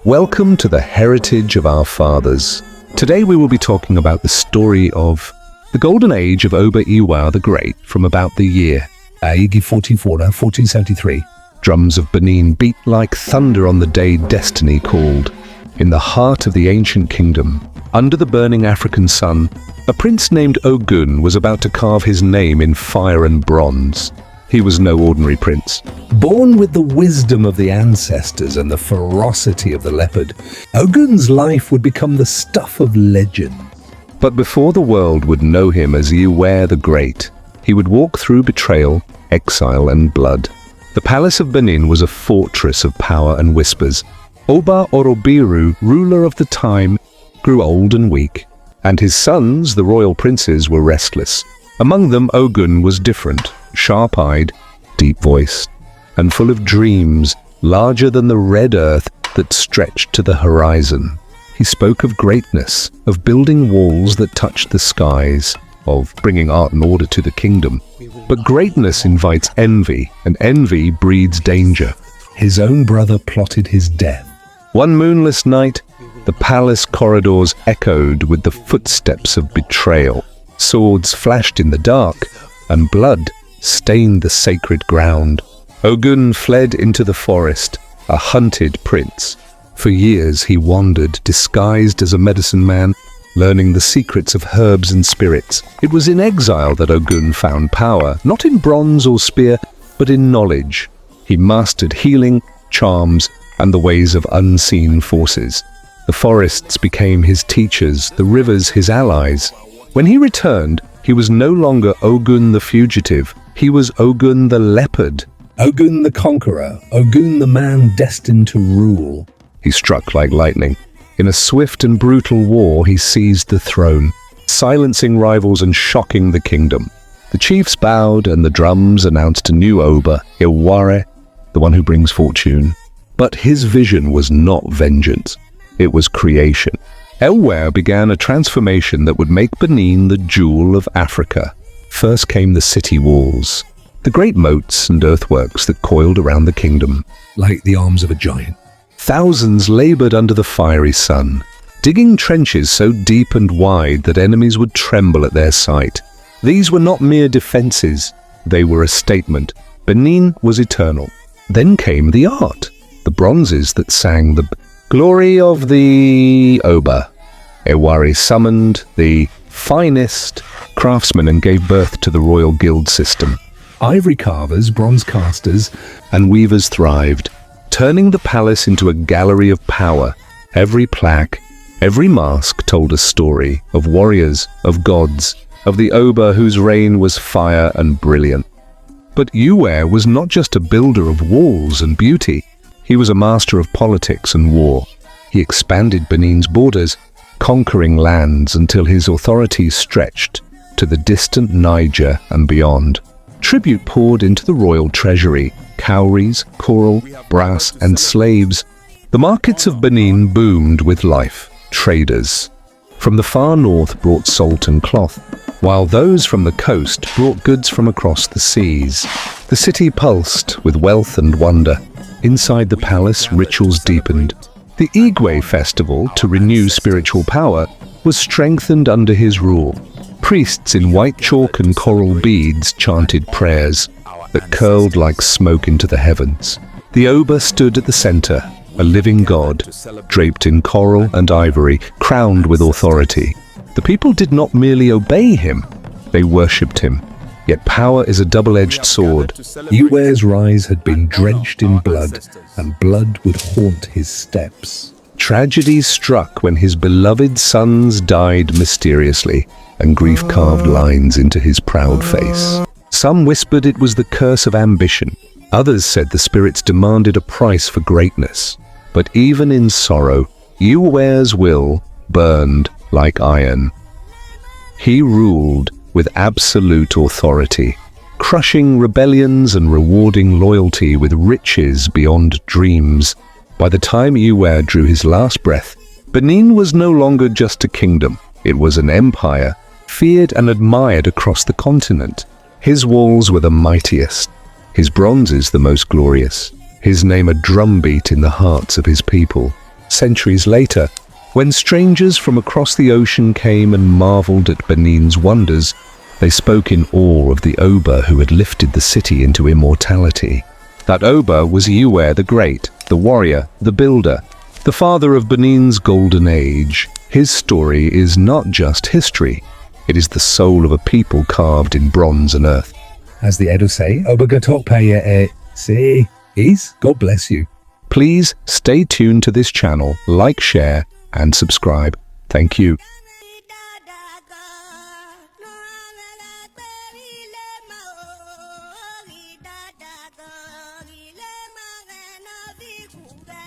Welcome to the heritage of our fathers. Today we will be talking about the story of the golden age of Oba Ewuare the Great from about the year 1473. Drums of Benin beat like thunder on the day destiny called. In the heart of the ancient kingdom, under the burning African sun, a prince named Ogun was about to carve his name in fire and bronze. He was no ordinary prince. Born with the wisdom of the ancestors and the ferocity of the leopard, Ogun's life would become the stuff of legend. But before the world would know him as Ewuare the Great, he would walk through betrayal, exile and blood. The palace of Benin was a fortress of power and whispers. Oba Ewuare, ruler of the time, grew old and weak, and his sons, the royal princes, were restless. Among them, Ogun was different, sharp-eyed, deep-voiced, and full of dreams larger than the red earth that stretched to the horizon. He spoke of greatness, of building walls that touched the skies, of bringing art and order to the kingdom. But greatness invites envy, and envy breeds danger. His own brother plotted his death. One moonless night, the palace corridors echoed with the footsteps of betrayal. Swords flashed in the dark, and blood stained the sacred ground. Ogun fled into the forest, a hunted prince. For years he wandered, disguised as a medicine man, learning the secrets of herbs and spirits. It was in exile that Ogun found power, not in bronze or spear, but in knowledge. He mastered healing, charms, and the ways of unseen forces. The forests became his teachers, the rivers his allies. When he returned, he was no longer Ogun the fugitive. He was Ogun the leopard. Ogun the conqueror. Ogun the man destined to rule. He struck like lightning. In a swift and brutal war, he seized the throne, silencing rivals and shocking the kingdom. The chiefs bowed and the drums announced a new Oba Ewuare, the one who brings fortune. But his vision was not vengeance. It was creation. Ewuare began a transformation that would make Benin the jewel of Africa. First came the city walls, the great moats and earthworks that coiled around the kingdom, like the arms of a giant. Thousands labored under the fiery sun, digging trenches so deep and wide that enemies would tremble at their sight. These were not mere defenses, they were a statement. Benin was eternal. Then came the art, the bronzes that sang the glory of the Oba. Ewuare summoned the finest craftsmen and gave birth to the royal guild system. Ivory carvers, bronze casters, and weavers thrived, turning the palace into a gallery of power. Every plaque, every mask told a story of warriors, of gods, of the Oba whose reign was fire and brilliant. But Ewuare was not just a builder of walls and beauty. He was a master of politics and war. He expanded Benin's borders, conquering lands until his authority stretched to the distant Niger and beyond. Tribute poured into the royal treasury, cowries, coral, brass, and slaves. The markets of Benin boomed with life. Traders from the far north brought salt and cloth, while those from the coast brought goods from across the seas. The city pulsed with wealth and wonder. Inside the palace, rituals deepened. The Igwe festival, to renew spiritual power, was strengthened under his rule. Priests in white chalk and coral beads chanted prayers that curled like smoke into the heavens. The Oba stood at the center, a living god, draped in coral and ivory, crowned with authority. The people did not merely obey him, they worshipped him. Yet power is a double-edged sword. Ewuare's rise had been drenched in blood, and blood would haunt his steps. Tragedy struck when his beloved sons died mysteriously, and grief carved lines into his proud face. Some whispered it was the curse of ambition. Others said the spirits demanded a price for greatness. But even in sorrow, Ewuare's will burned like iron. He ruled with absolute authority, crushing rebellions and rewarding loyalty with riches beyond dreams. By the time Ewuare drew his last breath, Benin was no longer just a kingdom. It was an empire, feared and admired across the continent. His walls were the mightiest, his bronzes the most glorious, his name a drumbeat in the hearts of his people. Centuries later, when strangers from across the ocean came and marveled at Benin's wonders, they spoke in awe of the Oba who had lifted the city into immortality. That Oba was Ewuare the Great, the warrior, the builder, the father of Benin's golden age. His story is not just history, it is the soul of a people carved in bronze and earth. As the Edo say, Oba Gatokpaya say, is God bless you. Please stay tuned to this channel, like, share, and subscribe. Thank you. That